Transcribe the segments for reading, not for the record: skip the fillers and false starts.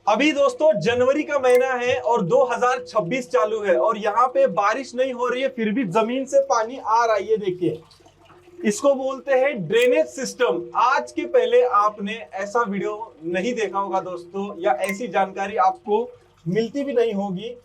अभी दोस्तों जनवरी का महीना है और 2026 चालू है और यहाँ पे बारिश नहीं हो रही है, फिर भी जमीन से पानी आ रहा है। ये देखिए, इसको बोलते हैं ड्रेनेज सिस्टम। आज के पहले आपने ऐसा वीडियो नहीं देखा होगा दोस्तों, या ऐसी जानकारी आपको मिलती भी नहीं होगी,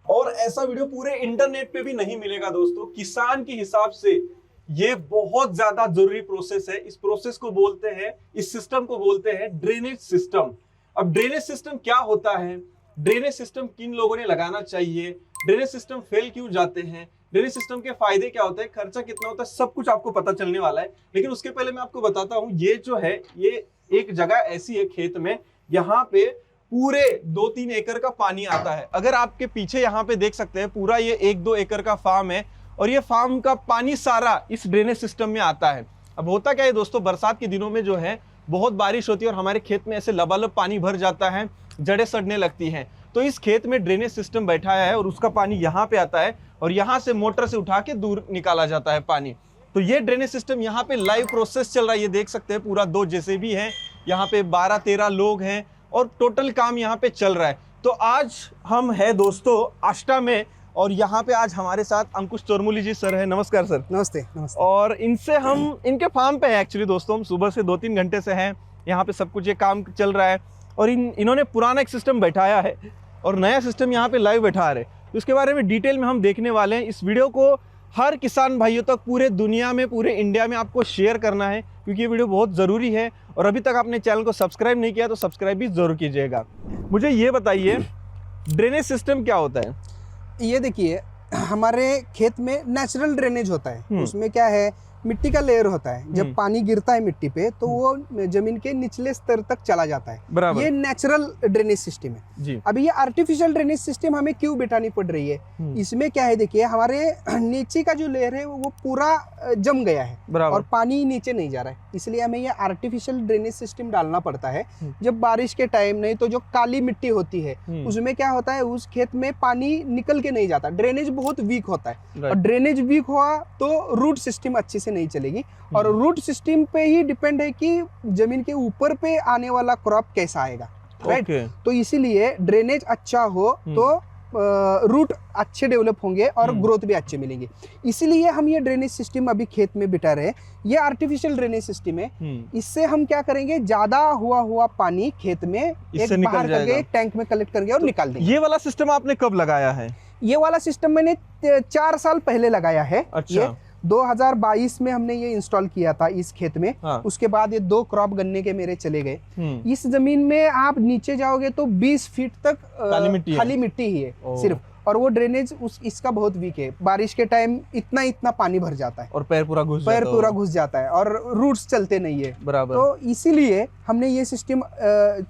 और ऐसा वीडियो पूरे इंटरनेट पे भी नहीं मिलेगा दोस्तों। किसान के हिसाब से ये बहुत ज्यादा जरूरी प्रोसेस है। इस प्रोसेस को बोलते हैं, इस सिस्टम को बोलते हैं ड्रेनेज सिस्टम। अब ड्रेनेज सिस्टम क्या होता है, ड्रेनेज सिस्टम किन लोगों ने लगाना चाहिए, ड्रेनेज सिस्टम फेल क्यों जाते हैं, ड्रेनेज सिस्टम के फायदे क्या होते हैं, खर्चा कितना होता है, सब कुछ आपको पता चलने वाला है। लेकिन उसके पहले मैं आपको बताता हूं, ये जो है, ये एक जगह ऐसी है खेत में, यहाँ पे पूरे 2-3 एकड़ का पानी आता है। अगर आपके पीछे यहाँ पे देख सकते हैं, पूरा ये 1-2 एकड़ का फार्म है और ये फार्म का पानी सारा इस ड्रेनेज सिस्टम में आता है। अब होता क्या है दोस्तों, बरसात के दिनों में जो है बहुत बारिश होती है और हमारे खेत में ऐसे लबालब पानी भर जाता है, जड़ें सड़ने लगती हैं। तो इस खेत में ड्रेनेज सिस्टम बैठाया है और उसका पानी यहाँ पे आता है और यहाँ से मोटर से उठा के दूर निकाला जाता है पानी। तो ये ड्रेनेज सिस्टम यहाँ पे लाइव प्रोसेस चल रहा है। ये देख सकते हैं पूरा 2 जेसीबी हैं, यहाँ पे 12-13 लोग हैं और टोटल काम यहाँ पे चल रहा है। तो आज हम है दोस्तों आष्टा में और यहाँ पे आज हमारे साथ अंकुश चोरमुली जी सर है। नमस्कार सर। नमस्ते। नमस्ते। और इनसे हम इनके फार्म पे हैं एक्चुअली दोस्तों, हम सुबह से 2-3 घंटे से हैं यहाँ पे, सब कुछ ये काम चल रहा है और इन्होंने पुराना एक सिस्टम बैठाया है और नया सिस्टम यहाँ पे लाइव बैठा रहे। तो इसके बारे में डिटेल में हम देखने वाले हैं। इस वीडियो को हर किसान भाइयों तक पूरे दुनिया में, पूरे इंडिया में आपको शेयर करना है, क्योंकि ये वीडियो बहुत ज़रूरी है। और अभी तक आपने चैनल को सब्सक्राइब नहीं किया तो सब्सक्राइब भी ज़रूर कीजिएगा। मुझे ये बताइए, ड्रेनेज सिस्टम क्या होता है? ये देखिए, हमारे खेत में नेचुरल ड्रेनेज होता है। उसमें क्या है, मिट्टी का लेयर होता है। जब पानी गिरता है मिट्टी पे तो वो जमीन के निचले स्तर तक चला जाता है। ये नेचुरल ड्रेनेज सिस्टम है जी। अभी ये आर्टिफिशियल ड्रेनेज सिस्टम हमें क्यों बिठानी पड़ रही है, इसमें क्या है, देखिए हमारे नीचे का जो लेयर है वो पूरा जम गया है और पानी नीचे नहीं जा रहा है, इसलिए हमें ये आर्टिफिशियल ड्रेनेज सिस्टम डालना पड़ता है। जब बारिश के टाइम नहीं तो जो काली मिट्टी होती है उसमें क्या होता है, उस खेत में पानी निकल के नहीं जाता, ड्रेनेज बहुत वीक होता है। और ड्रेनेज वीक हुआ तो रूट सिस्टम अच्छे से नहीं चलेगी और रूट सिस्टम पे ही डिपेंड है कि जमीन के ऊपर पे आने वाला क्रॉप कैसा आएगा, राइट। तो इसीलिए ड्रेनेज अच्छा हो तो रूट अच्छे डेवलप होंगे और ग्रोथ भी अच्छे मिलेंगे। इसीलिए हम ये ड्रेनेज सिस्टम अभी खेत में बिठा रहे हैं। ये आर्टिफिशियल ड्रेनेज सिस्टम है। इससे हम क्या करेंगे, ज्यादा हुआ पानी खेत में एक बाहर करके टैंक में कलेक्ट करके और निकाल देंगे। ये वाला सिस्टम आपने कब लगाया है? ये वाला सिस्टम मैंने 4 साल पहले लगाया है। अच्छा। 2022 में हमने ये इंस्टॉल किया था इस खेत में। हाँ। उसके बाद ये 2 क्रॉप गन्ने के मेरे चले गए। इस जमीन में आप नीचे जाओगे तो 20 फीट तक खाली मिट्टी ही है सिर्फ, और वो ड्रेनेज इसका बहुत वीक है। बारिश के टाइम इतना पानी भर जाता है और पैर पूरा घुस जाता है और रूट्स चलते नहीं है। बराबर। तो इसीलिए हमने ये सिस्टम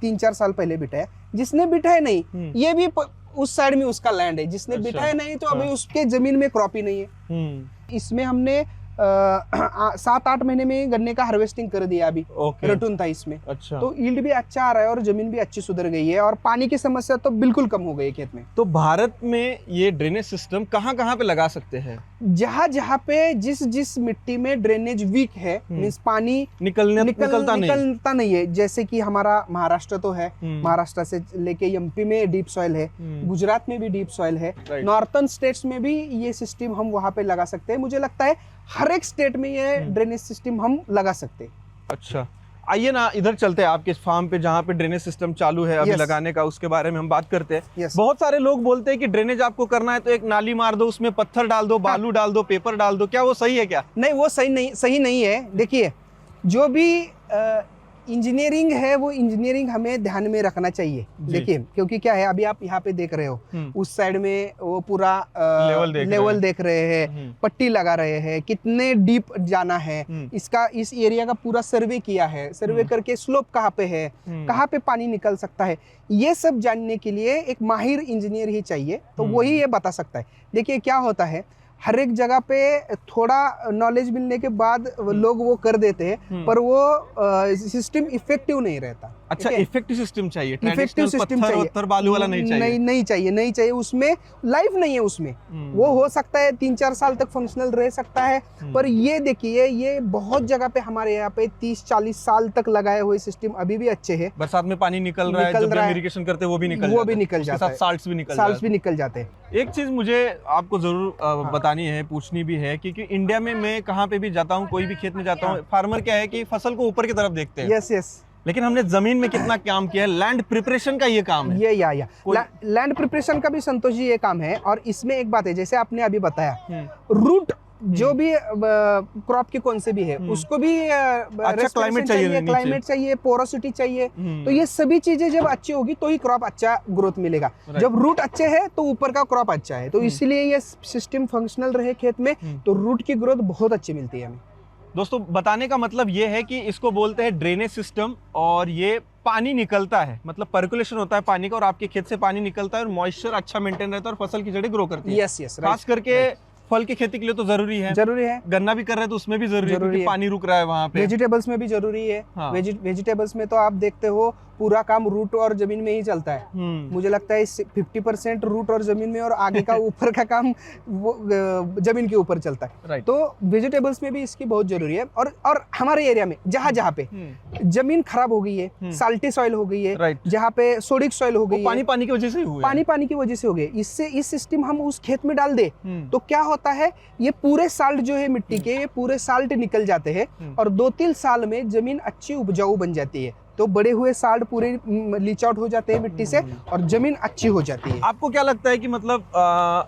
3-4 साल पहले बिठाया। जिसने बिठाया नहीं, ये भी उस साइड में उसका लैंड है, जिसने बिठाया नहीं तो अभी उसके जमीन में क्रॉप ही नहीं है। इसमें हमने 7-8 महीने में गन्ने का हार्वेस्टिंग कर दिया अभी। रटून था इसमें। अच्छा। तो यील्ड भी अच्छा आ रहा है और जमीन भी अच्छी सुधर गई है और पानी की समस्या तो बिल्कुल कम हो गई खेत में। तो भारत में ये ड्रेनेज सिस्टम कहाँ पे लगा सकते हैं? जहाँ पे जिस मिट्टी में ड्रेनेज वीक है, मींस पानी निकलता नहीं है, जैसे कि हमारा महाराष्ट्र तो है, महाराष्ट्र से लेके एमपी में डीप सॉइल है, गुजरात में भी डीप सॉइल है, नॉर्थर्न स्टेट्स में भी ये सिस्टम हम वहाँ पे लगा सकते हैं। मुझे लगता है हर एक स्टेट में ये ड्रेनेज सिस्टम हम लगा सकते हैं। अच्छा, आइए ना इधर चलते हैं आपके फार्म पे जहाँ पे ड्रेनेज सिस्टम चालू है अभी लगाने का, उसके बारे में हम बात करते हैं। बहुत सारे लोग बोलते हैं कि ड्रेनेज आपको करना है तो एक नाली मार दो, उसमें पत्थर डाल दो, बालू डाल दो, पेपर डाल दो, क्या वो सही है क्या? नहीं, वो सही नहीं है। देखिए, जो भी इंजीनियरिंग है वो इंजीनियरिंग हमें ध्यान में रखना चाहिए। देखिए, क्योंकि क्या है, अभी आप यहाँ पे देख रहे हो, उस साइड में वो पूरा लेवल देख रहे हैं, पट्टी लगा रहे हैं, कितने डीप जाना है, इस एरिया का पूरा सर्वे किया है, सर्वे करके स्लोप कहाँ पे है, कहाँ पे पानी निकल सकता है, ये सब जानने के लिए एक माहिर इंजीनियर ही चाहिए, तो वही ये बता सकता है। देखिए क्या होता है, हर एक जगह पे थोड़ा नॉलेज मिलने के बाद लोग वो कर देते हैं, पर वो सिस्टम इफेक्टिव नहीं रहता। अच्छा, इफेक्टिव सिस्टम चाहिए, इफेक्टिव सिस्टम चाहिए, पत्थर बालू वाला नहीं चाहिए। नहीं चाहिए, उसमें लाइफ नहीं है उसमें। वो हो सकता है 3-4 साल तक फंक्शनल रह सकता है, पर ये देखिए ये बहुत जगह पे हमारे यहाँ पे 30-40 साल तक लगाए हुए सिस्टम अभी भी अच्छे हैं। बरसात में पानी निकल रहा है, जब इरिगेशन करते हैं वो भी निकल जाता है, साल्ट्स भी निकल जाते हैं। एक चीज मुझे आपको जरूर बतानी है, पूछनी भी है, क्योंकि इंडिया में मैं कहाँ पे भी जाता हूँ, कोई भी खेत में जाता हूँ, फार्मर क्या है कि फसल को ऊपर की तरफ देखते हैं। यस। लेकिन हमने जमीन में कितना काम किया है, लैंड प्रिपरेशन का ये काम है। लैंड प्रिपरेशन का भी संतोष जी ये काम है। और इसमें एक बात है, जैसे आपने अभी बताया, रूट जो भी क्रॉप के कौन से भी है उसको भी अच्छा क्लाइमेट चाहिए, पोरोसिटी चाहिए। तो ये सभी चीजें जब अच्छी होगी तो ही क्रॉप अच्छा ग्रोथ मिलेगा। जब रूट अच्छे है तो ऊपर का क्रॉप अच्छा है। तो इसलिए ये सिस्टम फंक्शनल रहे खेत में तो रूट की ग्रोथ बहुत अच्छी मिलती है हमें। दोस्तों, बताने का मतलब ये है कि इसको बोलते हैं ड्रेनेज सिस्टम, और ये पानी निकलता है, मतलब पर्कुलेशन होता है पानी का, और आपके खेत से पानी निकलता है और मॉइस्चर अच्छा मेंटेन रहता है और फसल की जड़ें ग्रो करती है। यस खास करके फल की खेती के लिए तो जरूरी है। गन्ना भी कर रहे हैं तो उसमें भी जरूरी है, क्योंकि पानी रुक रहा है वहाँ पे। वेजिटेबल्स में भी जरूरी है। हाँ। वेजिटेबल्स में तो आप देखते हो पूरा काम रूट और जमीन में ही चलता है। मुझे लगता है 50% रूट और जमीन में, और आगे का ऊपर का काम वो जमीन के ऊपर चलता है। तो वेजिटेबल्स में भी इसकी बहुत जरूरी है। और हमारे एरिया में जहाँ पे जमीन खराब हो गई है, साल्टी सॉइल हो गई है, जहाँ पे सोडिक सॉइल हो गई, पानी की वजह से हुआ, पानी की वजह से हो गए, इससे इस सिस्टम हम उस खेत में डाल दे तो क्या होता है, ये पूरे साल्ट जो है मिट्टी के, ये पूरे साल्ट निकल जाते हैं और 2-3 साल में जमीन अच्छी उपजाऊ बन जाती है। तो बड़े हुए साल्ट पूरे लीच आउट हो जाते हैं मिट्टी से और जमीन अच्छी हो जाती है। आपको क्या लगता है कि मतलब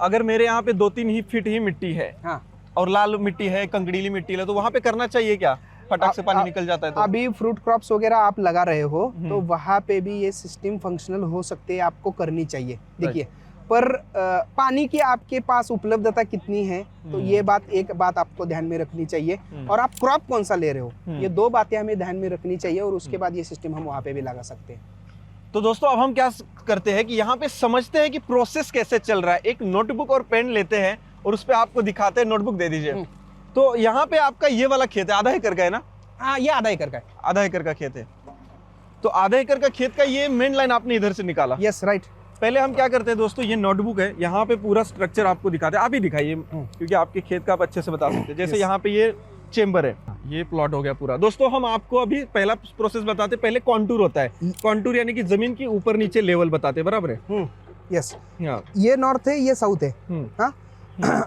अगर मेरे यहाँ पे 2-3 ही फीट ही मिट्टी है, हाँ, और लाल मिट्टी है, कंकड़ीली मिट्टी है, तो वहाँ पे करना चाहिए क्या? फटाक से पानी निकल जाता है तो? अभी फ्रूट क्रॉप्स वगैरह आप लगा रहे हो तो वहाँ पे भी ये सिस्टम फंक्शनल हो सकते हैं, आपको करनी चाहिए। देखिए, पर पानी की आपके पास उपलब्धता कितनी है, तो ये एक बात आपको ध्यान में रखनी चाहिए। और आप क्रॉप कौन सा ले रहे हो, ये 2 बातें हमें ध्यान में रखनी चाहिए, और उसके बाद ये सिस्टम हम वहाँ पे भी लगा सकते हैं। तो दोस्तों, अब हम क्या करते हैं कि यहाँ पे समझते हैं कि प्रोसेस कैसे चल रहा है। एक नोटबुक और पेन लेते हैं और उस पर आपको दिखाते हैं। नोटबुक दे दीजिए। तो यहाँ पे आपका ये वाला खेत है, आधा एकड़ का है ना? हाँ, ये आधा एकड़ का है। आधा एकड़ का खेत है। तो आधा एकड़ का खेत का ये मेन लाइन आपने इधर से निकाला? Yes, right. पहले हम क्या करते हैं दोस्तों, ये नोटबुक है, यहाँ पे पूरा स्ट्रक्चर आपको दिखाते हैं। आप ही दिखाइए, क्योंकि आपके खेत का आप अच्छे से बता सकते हैं। जैसे यहाँ पे ये चेम्बर है, ये प्लॉट हो गया पूरा। दोस्तों, हम आपको अभी पहला प्रोसेस बताते हैं। पहले कॉन्टूर होता है। कॉन्टूर यानी कि जमीन की ऊपर नीचे लेवल बताते हैं, बराबर है? यस। ये नॉर्थ है, ये साउथ है। हाँ,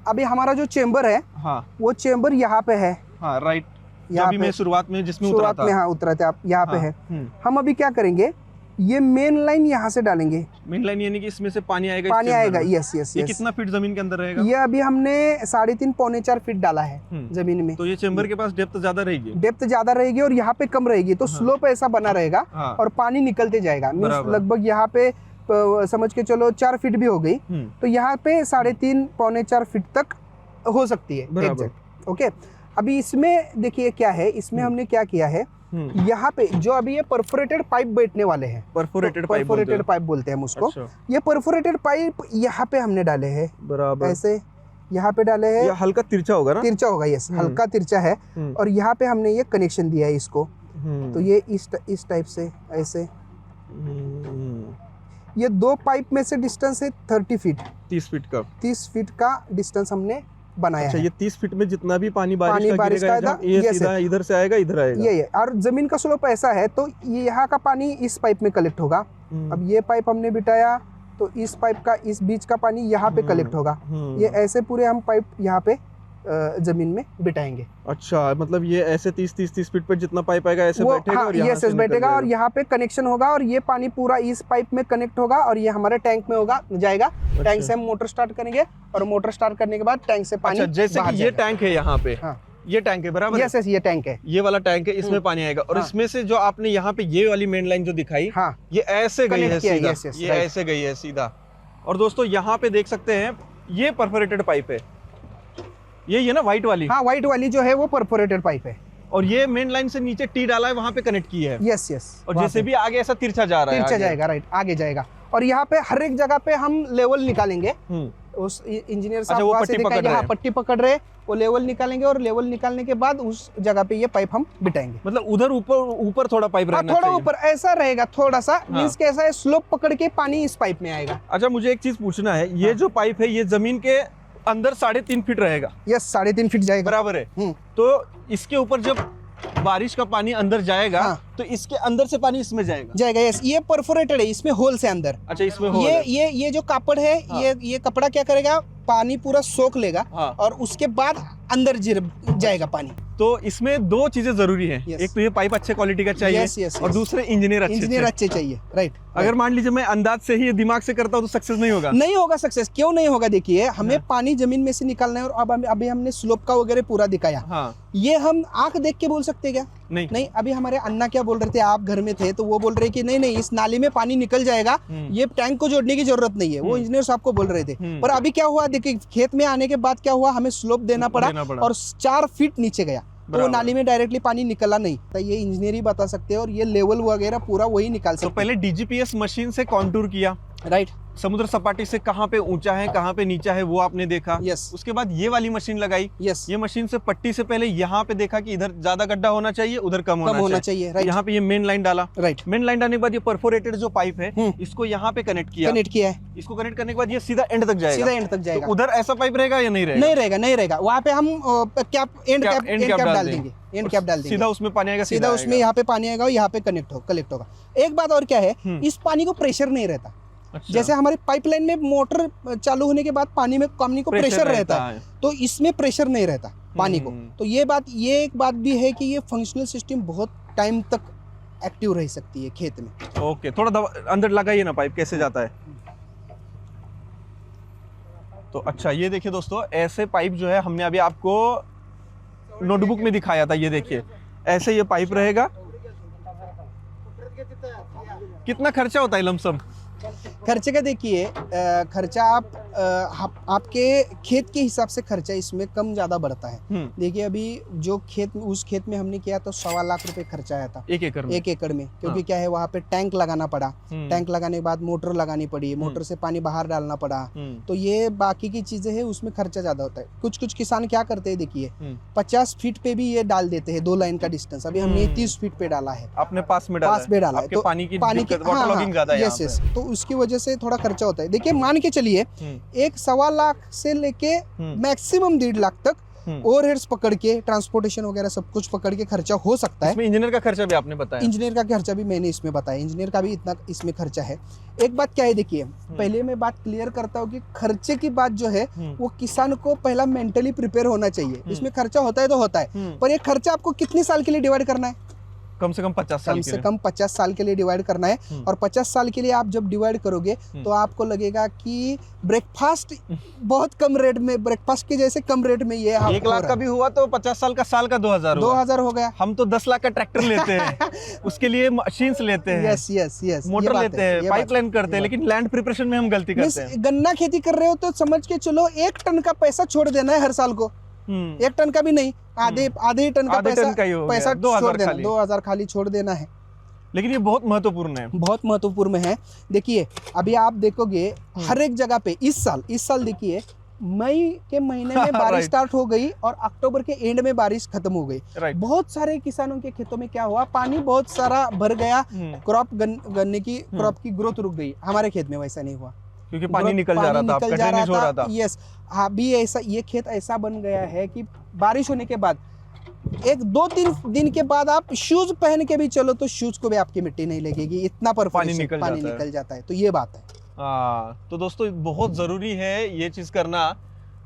अभी हमारा जो चेम्बर है, हाँ, वो चेम्बर यहाँ पे है। हाँ, राइट। यहाँ पे शुरुआत में जिसमें उतरा था, हाँ, उतरा था, आप यहाँ पे है। हम अभी क्या करेंगे, ये मेन लाइन यहाँ से डालेंगे। मेन लाइन यानी कि इसमें से पानी आएगा? यस। ये कितना फीट जमीन के अंदर रहेगा? ये अभी हमने 3.5-4 फीट डाला है जमीन में। तो ये चेम्बर के पास डेप्थ ज्यादा रहेगी और यहाँ पे कम रहेगी, तो स्लोप ऐसा बना रहेगा और पानी निकलते जाएगा। लगभग यहाँ पे समझ के चलो 4 फीट भी हो गई, तो यहाँ पे 3.5-4 फीट तक हो सकती है। ओके, अभी इसमें देखिए क्या है, इसमें हमने क्या किया है, यहाँ पे जो अभी ये परफोरेटेड पाइप बैठने वाले हैं, परफोरेटेड पाइप बोलते हैं हम उसको। अच्छा। ये परफोरेटेड पाइप यहाँ पे हमने डाले हैं, बराबर ऐसे यहाँ पे डाले हैं। हल्का तिरछा होगा ना? तिरछा होगा, यस, हल्का तिरछा है। और यहाँ पे हमने ये कनेक्शन दिया है इसको, तो ये इस टाइप से ऐसे। ये 2 पाइप में से डिस्टेंस है 30 फीट, 30 फीट का डिस्टेंस हमने बनाया। अच्छा, ये 30 फीट में जितना भी पानी बारिश का गिरेगा, ये सीधा इधर से आएगा, इधर आएगा। ये और जमीन का स्लोप ऐसा है, तो ये यहाँ का पानी इस पाइप में कलेक्ट होगा। अब ये पाइप हमने बिठाया, तो इस पाइप का इस बीच का पानी यहाँ पे कलेक्ट होगा। ये ऐसे पूरे हम पाइप यहाँ पे जमीन में बिठाएंगे। अच्छा, मतलब ये ऐसे 30 फीट पर जितना पाइप आएगा ऐसे बैठेगा, और यहाँ से बैठेगा और यहाँ पे कनेक्शन होगा, और ये पानी पूरा इस पाइप में कनेक्ट होगा और ये हमारे टैंक में जाएगा। टैंक से हम मोटर स्टार्ट करेंगे और मोटर स्टार्ट करने के बाद टैंक से पानी, जैसे कि ये टैंक है यहाँ पे, ये टैंक है, बराबर? यस, ये टैंक है, ये वाला टैंक है, इसमें पानी आएगा। और इसमें से जो आपने यहाँ पे ये वाली मेन लाइन जो दिखाई, ये ऐसे गई है सीधा, ये ऐसे गई है सीधा। और दोस्तों, यहाँ पे देख सकते हैं, ये परफोरेटेड पाइप है, ये ना व्हाइट वाली? हाँ, व्हाइट वाली जो है वो परफोरेटेड पाइप है। और ये मेन लाइन से नीचे टी डाला है, वहाँ पे कनेक्ट की है। यस। और जैसे भी आगे ऐसा तिरछा जा रहा है, तिरछा जाएगा, राइट, आगे जाएगा। और यहाँ पे हर एक जगह पे हम लेवल निकालेंगे, उस इंजीनियर अच्छा, साहब वो वहाँ से पट्टी पकड़ दिखाएंगे, रहे हाँ हैं। पट्टी पकड़ रहे, वो लेवल निकालेंगे और लेवल निकालने के बाद उस जगह पे ये पाइप हम बिठाएंगे। मतलब उधर ऊपर थोड़ा पाइप हाँ रहना थोड़ा चाहिए। ऊपर ऐसा रहेगा, थोड़ा सा मीन्स कैसा है, स्लोप पकड़ के पानी इस पाइप में आएगा। अच्छा, मुझे एक चीज पूछना है, ये जो पाइप है ये जमीन के अंदर 3.5 फीट रहेगा, यस 3.5 फीट जाएगा। बराबर है। तो इसके ऊपर जब बारिश का पानी अंदर जाएगा, हाँ। तो इसके अंदर से पानी इसमें जाएगा। यस, ये परफोरेटेड है, इसमें होल से अंदर। अच्छा, इसमें होल ये है। ये जो कापड़ है, हाँ। ये कपड़ा क्या करेगा, पानी पूरा सोख लेगा हाँ। और उसके बाद अंदर जाएगा पानी। तो इसमें 2 चीजें जरूरी हैं। Yes. एक तो ये पाइप अच्छे क्वालिटी का चाहिए, Yes, yes, और yes. दूसरे इंजीनियर अच्छे चाहिए, राइट। अगर मान लीजिए मैं अंदाज से ही दिमाग से करता हूँ तो सक्सेस नहीं होगा। नहीं होगा सक्सेस, क्यों नहीं होगा? देखिए हमें हाँ। पानी जमीन में से निकालना है, और अब अभी हमने स्लोप का वगैरह पूरा दिखाया। हाँ। ये हम आंख देख के बोल सकते क्या? नहीं। नहीं। अभी हमारे अन्ना क्या बोल रहे थे, आप घर में थे तो वो बोल रहे कि नहीं नहीं, इस नाली में पानी निकल जाएगा, ये टैंक को जोड़ने की जरूरत नहीं है, वो इंजीनियर साहब को बोल रहे थे। पर अभी क्या हुआ, देखिए खेत में आने के बाद क्या हुआ, हमें स्लोप देना पड़ा और 4 फीट नीचे गया, तो वो नाली में डायरेक्टली पानी निकला नहीं। तो ये इंजीनियर ही बता सकते हैं, और ये लेवल वगैरह पूरा वही निकाल सकते तो पहले डीजीपीएस मशीन से कॉन्टूर किया, राइट। समुद्र सपाटी से कहाँ पे ऊंचा है कहाँ पे नीचा है वो आपने देखा। यस। उसके बाद ये वाली मशीन लगाई। यस। ये मशीन से पट्टी से पहले यहाँ पे देखा कि इधर ज्यादा गड्ढा होना चाहिए, उधर कम होना चाहिए। राइट। यहाँ पे ये मेन लाइन डाला। राइट। मेन लाइन डालने के बाद ये परफोरेटेड जो पाइप है इसको यहाँ पे कनेक्ट किया है। इसको कनेक्ट करने के बाद ये सीधा एंड तक जाएगा। सीधा एंड तक जाएगा। तो उधर ऐसा पाइप रहेगा या नहीं रहेगा? नहीं रहेगा। वहाँ पे हम एंड कैप डाल देंगे, एंड कैप डाल देंगे, सीधा उसमें पानी आएगा, सीधा उसमें यहाँ पे पानी आएगा और यहाँ पे कलेक्ट होगा। एक बात और क्या है, इस पानी को प्रेशर नहीं रहता। अच्छा। जैसे हमारे पाइपलाइन में मोटर चालू होने के बाद पानी को प्रेशर रहता है, तो इसमें प्रेशर नहीं रहता पानी को। तो ये एक बात भी है कि ये फंक्शनल सिस्टम बहुत टाइम तक एक्टिव रह सकती है खेत में। ओके, थोड़ा अंदर लगाइए ना, पाइप कैसे जाता है। तो अच्छा, ये देखिए दोस्तों, ऐसे पाइप जो है हमने अभी आपको नोटबुक में दिखाया था, ये देखिए ऐसे ये पाइप रहेगा। कितना खर्चा होता है लमसम? खर्चे का देखिए, खर्चा आपके खेत के हिसाब से खर्चा इसमें कम ज्यादा बढ़ता है। देखिए अभी जो उस खेत में हमने किया तो 1.25 लाख रुपए खर्चा आया था 1 एकड़ में। क्योंकि क्या है, वहाँ पे टैंक लगाना पड़ा, टैंक लगाने के बाद मोटर लगानी पड़ी, मोटर से पानी बाहर डालना पड़ा। तो ये बाकी की चीजें हैं, उसमें खर्चा ज्यादा होता है। कुछ किसान क्या करते हैं, देखिए 50 फीट पे भी ये डाल देते हैं, 2 लाइन का डिस्टेंस। अभी हमने 30 फीट पे डाला है, अपने पास में डाला है। तो पानी की वाटर लॉगिंग ज्यादा है यहाँ पे। तो उसकी वजह से थोड़ा खर्चा होता है। देखिए मान के चलिए 1.25 लाख से लेके मैक्सिमम 1.5 लाख तक ओवरहेड्स पकड़ के, ट्रांसपोर्टेशन वगैरह सब कुछ पकड़ के खर्चा हो सकता है। इसमें इंजीनियर का खर्चा भी आपने बताया। इंजीनियर का खर्चा भी मैंने इसमें बताया, इंजीनियर का भी इतना इसमें खर्चा है। एक बात क्या है, देखिए पहले मैं बात क्लियर करता हूँ कि खर्चे की बात जो है वो किसान को पहला मेंटली प्रिपेयर होना चाहिए। इसमें खर्चा होता है तो होता है, पर ये खर्चा आपको कितने साल के लिए डिवाइड करना है? कम से कम 50 साल के लिए डिवाइड करना है। और 50 साल के लिए आप जब डिवाइड करोगे तो आपको लगेगा कि ब्रेकफास्ट बहुत कम रेट में, ब्रेकफास्ट के जैसे कम रेट में ये 1 लाख का भी हुआ तो 50 साल का 2000 हो गया। हम तो 10 लाख का ट्रैक्टर लेते हैं उसके लिए मशीन्स लेते हैं। यस, मोटर लेते हैं, पाइपलाइन करते हैं, लेकिन लैंड प्रिपरेशन में हम गलती करते हैं। गन्ना खेती कर रहे हो तो समझ के चलो 1 टन का पैसा छोड़ देना है हर साल को। 1 टन का भी नहीं, आधे टन का पैसा 2000 खाली छोड़ देना है। लेकिन ये बहुत महत्वपूर्ण है, बहुत महत्वपूर्ण है। देखिए अभी आप देखोगे हर एक जगह पे इस साल देखिए मई के महीने में बारिश स्टार्ट हो गई और अक्टूबर के एंड में बारिश खत्म हो गई। बहुत सारे किसानों के खेतों में क्या हुआ, पानी बहुत सारा भर गया, गन्ने की क्रॉप की ग्रोथ रुक गई। हमारे खेत में वैसा नहीं हुआ, क्योंकि पानी निकल जा रहा था। यस, अभी ऐसा ये खेत ऐसा बन गया है कि बारिश होने के बाद 1-2-3 दिन के बाद आप शूज पहन के भी चलो तो शूज को भी आपकी मिट्टी नहीं लगेगी, इतना पर पानी निकल जाता है। तो ये बात है। तो दोस्तों बहुत जरूरी है ये चीज करना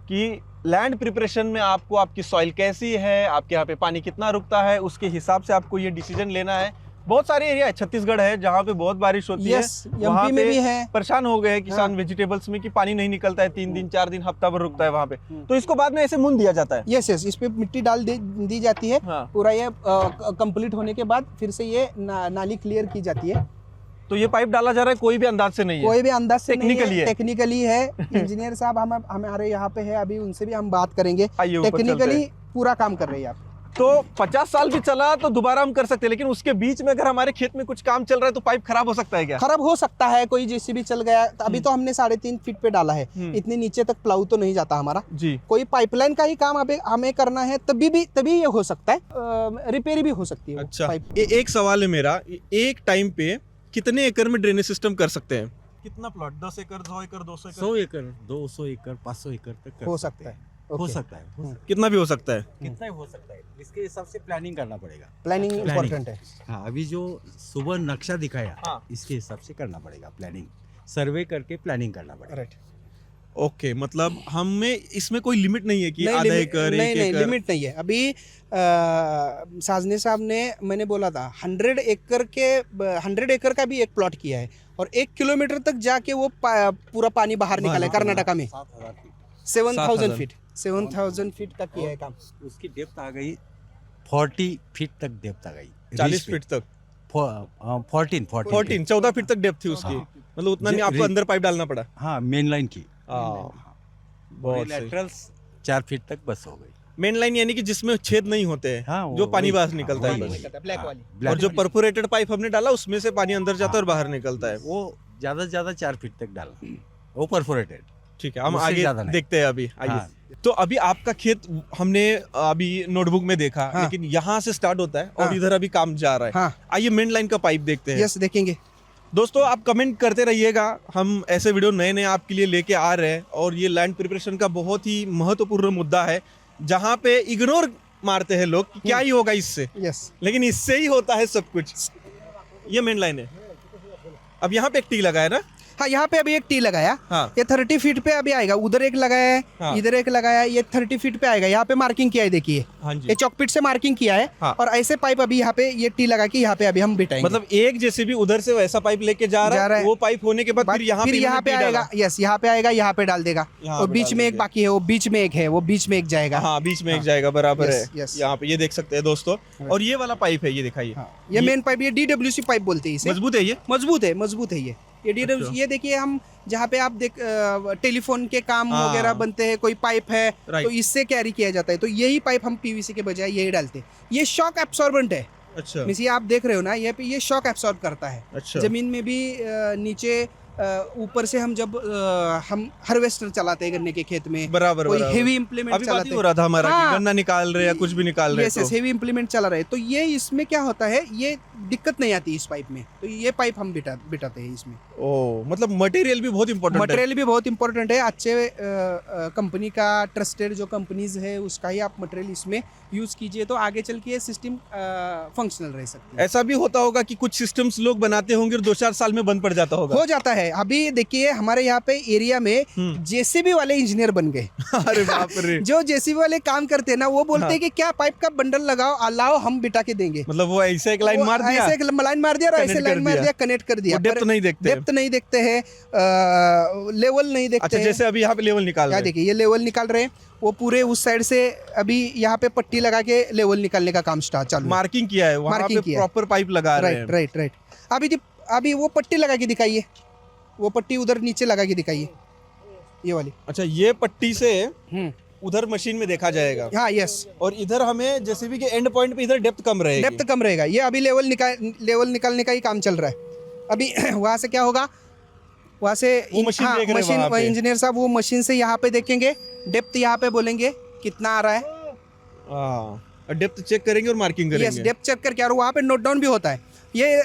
कि लैंड प्रिपरेशन में आपको आपकी सॉइल कैसी है, आपके यहाँ पे पानी कितना रुकता है, उसके हिसाब से आपको ये डिसीजन लेना है। बहुत सारे एरिया है, छत्तीसगढ़ है जहाँ पे बहुत बारिश होती है, वहाँ में भी है। परेशान हो गए किसान वेजिटेबल्स में कि पानी नहीं निकलता है, 3 दिन 4 दिन हफ्ता भर रुकता है वहाँ पे, तो इसको बाद में ऐसे मुन दिया जाता है। यस, इस पे मिट्टी डाल दी जाती है। पूरा ये कंप्लीट होने के बाद फिर से ये नाली क्लियर की जाती है। तो ये पाइप डाला जा रहा है कोई भी अंदाज से नहीं है, कोई भी अंदाज से टेक्निकली है। इंजीनियर साहब हमारे यहाँ पे है, अभी उनसे भी हम बात करेंगे। टेक्निकली पूरा काम कर रहे हैं आप। तो 50 साल भी चला तो दोबारा हम कर सकते हैं, लेकिन उसके बीच में अगर हमारे खेत में कुछ काम चल रहा है तो पाइप खराब हो सकता है क्या? खराब हो सकता है, कोई जेसीबी चल गया। अभी तो हमने 3.5 फीट पे डाला है, इतने नीचे तक प्लाऊ तो नहीं जाता हमारा जी। कोई पाइपलाइन का ही काम अभी हमें करना है तभी ये हो सकता है, रिपेयर भी हो सकती है। अच्छा, एक सवाल है मेरा, एक टाइम पे कितने एकड़ में ड्रेनेज सिस्टम कर सकते हैं? कितना प्लॉट, 10 एकड़, 100 एकड़, 200 एकड़? 100 एकड़, 200 एकड़, 500 एकड़ तक हो सकता है। हो सकता है। कितना भी हो सकता है। कितना ही हो सकता है, इसके हिसाब से प्लानिंग करना पड़ेगा। प्लानिंग इम्पोर्टेंट है। हाँ, अभी जो सुबह नक्शा दिखाया, हाँ। इसके हिसाब से करना पड़ेगा प्लानिंग, सर्वे करके प्लानिंग करना पड़ेगा। राइट, ओके, मतलब हमें इसमें कोई लिमिट नहीं है कि आधा एकड़, नहीं, एक एकड़? लिमिट नहीं है। अभी साजने साहब ने, मैंने बोला था 100 एकड़ का भी एक प्लॉट किया है और 1 किलोमीटर तक जाके वो पूरा पानी बाहर निकाला है कर्नाटका में। 7,000 फीट 7,000 फीट 7,000 फीट तक किया है काम। उसकी डेप्थ आ गई 40 फीट तक डेप्थ आ गई, 40 फीट तक, 14 फीट तक डेप्थ थी उसकी। मतलब उतना नहीं, आपको अंदर पाइप डालना पड़ा। हाँ, मेन लाइन की। बहुत सही। लैटरल्स 4 फीट तक बस हो गई। मेन लाइन यानी कि जिसमें छेद नहीं होते हैं, हाँ, जो पानी बाहर हाँ, निकलता है वही, बस। ब्लैक वाली। ब्लैक और जो परफोरेटेड पाइप हमने डाला उसमें से पानी अंदर जाता है और बाहर निकलता है। वो ज्यादा से ज्यादा 4 फीट तक डाला, वो परफोरेटेड। ठीक है, हम उससे आगे ज्यादा नहीं। देखते हैं अभी, आइए। हाँ। तो अभी आपका खेत हमने अभी नोटबुक में देखा, हाँ। लेकिन यहाँ से स्टार्ट होता है और हाँ। इधर अभी काम जा रहा है। हाँ, आइए मेन लाइन का पाइप देखते हैं। यस, देखेंगे। दोस्तों आप कमेंट करते रहिएगा, हम ऐसे वीडियो नए नए आपके लिए लेके आ रहे हैं। और ये लैंड प्रिपरेशन का बहुत ही महत्वपूर्ण मुद्दा है, जहाँ पे इग्नोर मारते हैं लोग कि क्या ही होगा इससे, यस, लेकिन इससे ही होता है सब कुछ। ये मेन लाइन है। अब यहाँ पे एक टी लगा है ना? हाँ, यहाँ पे अभी एक टी लगाया। हाँ। ये 30 फीट पे अभी आएगा, उधर एक लगाया है। हाँ। इधर एक लगाया है, ये 30 फीट पे आएगा। यहाँ पे मार्किंग किया है, देखिए हाँ जी। ये चॉकपीट से मार्किंग किया है। हाँ। और ऐसे पाइप अभी यहाँ पे ये टी लगा के यहाँ पे अभी हम बिठाएंगे। मतलब एक जैसे भी उधर से वैसा पाइप लेके जा रहा है, वो पाइप होने के बाद फिर यहाँ पे यहाँ पे आएगा। यस, यहाँ पे आएगा, यहाँ पे डाल देगा। यहाँ और पे बीच डाल में एक देंगे। बाकी है, वो बीच में एक है, वो बीच में एक जाएगा। हाँ, बीच में एक हाँ। जाएगा, बराबर है। Yes, yes. यहाँ पे ये देख सकते हैं दोस्तों। और ये वाला पाइप है, ये दिखाइए। हाँ, ये मेन पाइप, ये DWC पाइप बोलते हैं इसे। मजबूत है ये? मजबूत है, मजबूत है ये DWC। अच्छा। ये देखिए, हम जहाँ पे आप देख टेलीफोन के काम हाँ। वगैरह बनते हैं, कोई पाइप है राइट। तो इससे कैरी किया जाता है। तो यही पाइप हम PVC के बजाय यही डालते हैं। ये शॉक एब्सॉर्बेंट है। अच्छा, मिस, ये आप देख रहे हो ना, ये शॉक एब्सॉर्ब करता है। अच्छा। जमीन में भी नीचे ऊपर से हम जब हम हार्वेस्टर चलाते हैं गन्ने के खेत में, बराबर कोई बराबर। हेवी इंप्लीमेंट अभी बात चलाते ही हो रहा था हमारा कि हाँ। गन्ना निकाल रहे हैं या कुछ भी निकाल रहे हैं, यस, हेवी इंप्लीमेंट चला रहे हैं। तो ये इसमें क्या होता है, ये दिक्कत नहीं आती इस पाइप में। तो ये पाइप हम बिठाते हैं इसमें। ओ, मतलब मटेरियल भी बहुत इंपॉर्टेंट है। मटेरियल भी बहुत इंपॉर्टेंट है। अच्छे कंपनी का, ट्रस्टेड जो कंपनीज है उसका ही आप मटेरियल इसमें यूज कीजिए, तो आगे चल के ये सिस्टम फंक्शनल रह सकती है। ऐसा भी होता होगा कि कुछ सिस्टम्स लोग बनाते होंगे और 2-4 साल में बंद पड़ जाता होगा। हो जाता है। अभी देखिए हमारे यहाँ पे एरिया में JCB वाले इंजीनियर बन गए। अरे बाप रे। जो JCB वाले काम करते हैं ना, वो बोलते हैं कि क्या पाइप का बंडल लगाओ, लाओ, हम बिठा के देंगे। मतलब वो ऐसे एक लाइन मार दिया, ऐसे एक लाइन मार दिया और ऐसे connect लाइन कर मार दिया। दिया, कनेक्ट कर दिया। वो डेप्थ नहीं देखते। डेप्थ नहीं देखते हैं, लेवल नहीं देखते अच्छा, हैं। जैसे अभी यहाँ पे लेवल निकाल क्या रहे हैं। देखिए, ये लेवल निकाल रहे हैं, वो पूरे उस साइड से अभी यहाँ पे पट्टी लगा के लेवल निकालने का काम स्टार्ट चालू है। मार्किंग किया है वहाँ मार्किंग पे, किया है। प्रॉपर पाइप लगा रहे हैं। Right, right, right. अभी वो पट्टी लगा के दिखाइए, वो पट्टी उधर नीचे लगा के दिखाइए, ये वाली। अच्छा, ये पट्टी से उधर मशीन में देखा जाएगा। हाँ, यस। और इधर हमें जेसीबी के एंड पॉइंट पे इधर डेप्थ कम रहेगी। डेप्थ कम रहेगा। ये अभी लेवल निकालने का ही काम चल रहा है। अभी वहाँ से क्या होगा, वहाँ से वो मशीन देख रहे हैं वहाँ पे। इंजीनियर साहब वो मशीन से यहाँ पे देखेंगे, डेप्थ यहाँ पे बोलेंगे कितना आ रहा है। हाँ, डेप्थ चेक करेंगे और मार्किंग यस, करेंगे। डेप्थ चेक करके, और वहाँ पे नोट डाउन भी होता है। ये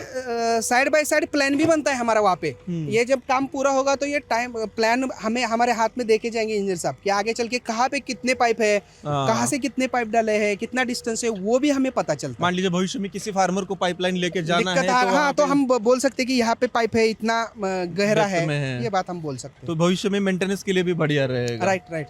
साइड बाय साइड प्लान भी बनता है हमारा वहाँ पे। ये जब काम पूरा होगा तो ये टाइम प्लान हमें हमारे हाथ में देके जाएंगे इंजीनियर साहब कि आगे चल के कहाँ पे कितने पाइप है, कहाँ से कितने पाइप डाले हैं, कितना डिस्टेंस है, वो भी हमें पता चलता है। मान लीजिए भविष्य में किसी फार्मर को पाइपलाइन लेके जाना है, दिक्कत हाँ, तो हम बोल सकते हैं कि यहाँ पे पाइप है, इतना गहरा Depth में है। है, ये बात हम बोल सकते तो भविष्य में मेंटेनेंस के लिए भी बढ़िया रहेगा। हैं। Right, right.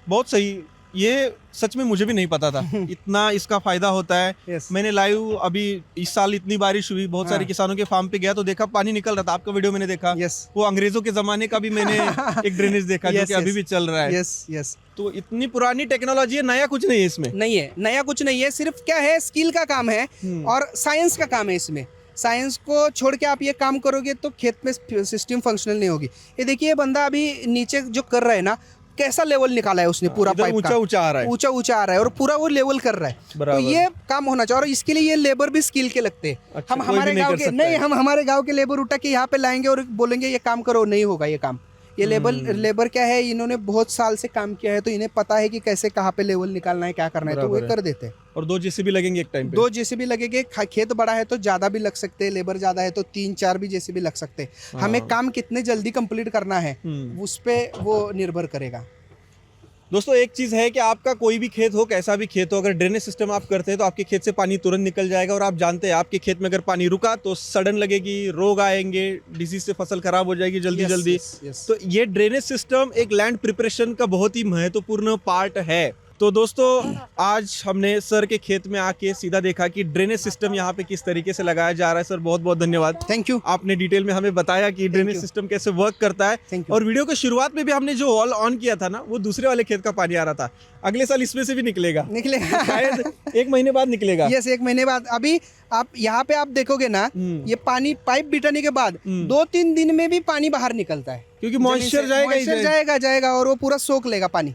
बहुत सही। ये सच में मुझे भी नहीं पता था इतना इसका फायदा होता है। यस। मैंने लाइव अभी इस साल इतनी बारिश हुई, बहुत सारे किसानों के फार्म पे गया तो देखा पानी निकल रहा था। आपका वीडियो मैंने देखा। यस। वो अंग्रेजों के जमाने का भी मैंने एक ड्रेनेज देखा जो Yes, कि अभी yes. भी चल रहा है। Yes, yes. तो इतनी पुरानी टेक्नोलॉजी है, नया कुछ नहीं है इसमें। नहीं है, नया कुछ नहीं है, सिर्फ क्या है, स्किल का काम है और साइंस का काम है इसमें। साइंस को छोड़ के आप ये काम करोगे तो खेत में सिस्टम फंक्शनल नहीं होगी। ये देखिए, बंदा अभी नीचे जो कर रहा है ना, कैसा लेवल निकाला है उसने पूरा इधर पाइप ऊंचा का, ऊंचा आ रहा है। ऊंचा ऊंचा आ रहा है और पूरा वो लेवल कर रहा है। तो बराबर। ये काम होना चाहिए और इसके लिए ये लेबर भी स्किल के लगते हैं। अच्छा, हम कोई भी हमारे नहीं गांव कर के सकता नहीं, है। हम हमारे गांव के लेबर उठा के यहाँ पे लाएंगे और बोलेंगे ये काम करो, नहीं होगा ये काम। ये लेबर क्या है, इन्होंने बहुत साल से काम किया है तो इन्हें पता है कि कैसे कहाँ पे लेवल निकालना है, क्या करना है, तो वो बराबर है। कर देते हैं। और 2 जेसीबी लगेंगे एक टाइम पे? 2 जेसीबी लगेंगे। खेत बड़ा है तो ज्यादा भी लग सकते हैं, लेबर ज्यादा है तो 3-4 भी जेसीबी लग सकते हैं। हमें काम कितने जल्दी कंप्लीट करना है उस पे वो निर्भर करेगा। दोस्तों एक चीज़ है कि आपका कोई भी खेत हो, कैसा भी खेत हो, अगर ड्रेनेज सिस्टम आप करते हैं तो आपके खेत से पानी तुरंत निकल जाएगा। और आप जानते हैं आपके खेत में अगर पानी रुका तो सड़न लगेगी, रोग आएंगे, डिजीज से फसल खराब हो जाएगी जल्दी। yes. तो ये ड्रेनेज सिस्टम एक लैंड प्रिपरेशन का बहुत ही महत्वपूर्ण पार्ट है। तो दोस्तों आज हमने सर के खेत में आके सीधा देखा कि ड्रेनेज सिस्टम यहाँ पे किस तरीके से लगाया जा रहा है। सर बहुत बहुत धन्यवाद, थैंक यू। आपने डिटेल में हमें बताया कि ड्रेनेज you. सिस्टम कैसे वर्क करता है। Thank you. और वीडियो के शुरुआत में भी हमने जो वॉल ऑन किया था ना, वो दूसरे वाले खेत का पानी आ रहा था। अगले साल इसमें से भी निकलेगा शायद 1 महीने बाद निकलेगा। यस 1 महीने बाद। अभी आप यहाँ पे आप देखोगे ना, ये पानी पाइप बिठाने के बाद 2-3 दिन में भी पानी बाहर निकलता है, क्योंकि मॉइस्चर जाएगा और वो पूरा सोख लेगा पानी।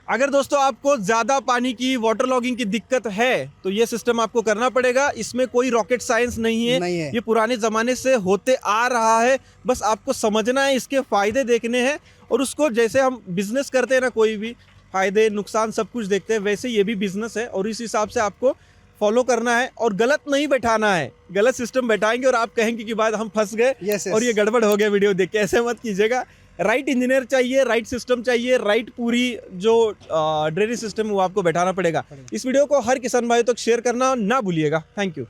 अगर दोस्तों आपको ज्यादा पानी की वाटर लॉगिंग की दिक्कत है तो ये सिस्टम आपको करना पड़ेगा। इसमें कोई रॉकेट साइंस नहीं है, ये पुराने जमाने से होते आ रहा है। बस आपको समझना है, इसके फायदे देखने हैं और उसको, जैसे हम बिजनेस करते हैं ना, कोई भी फायदे नुकसान सब कुछ देखते हैं, वैसे ये भी बिजनेस है और इस हिसाब से आपको फॉलो करना है और गलत नहीं बैठाना है। गलत सिस्टम बैठाएंगे और आप कहेंगे कि बाद हम फंस गए और ये गड़बड़ हो गया वीडियो देख के, ऐसे मत कीजिएगा। राइट इंजीनियर चाहिए, राइट सिस्टम चाहिए, राइट पूरी जो ड्रेनेज सिस्टम वो आपको बैठाना पड़ेगा। इस वीडियो को हर किसान भाई तक शेयर करना ना भूलिएगा। Thank you.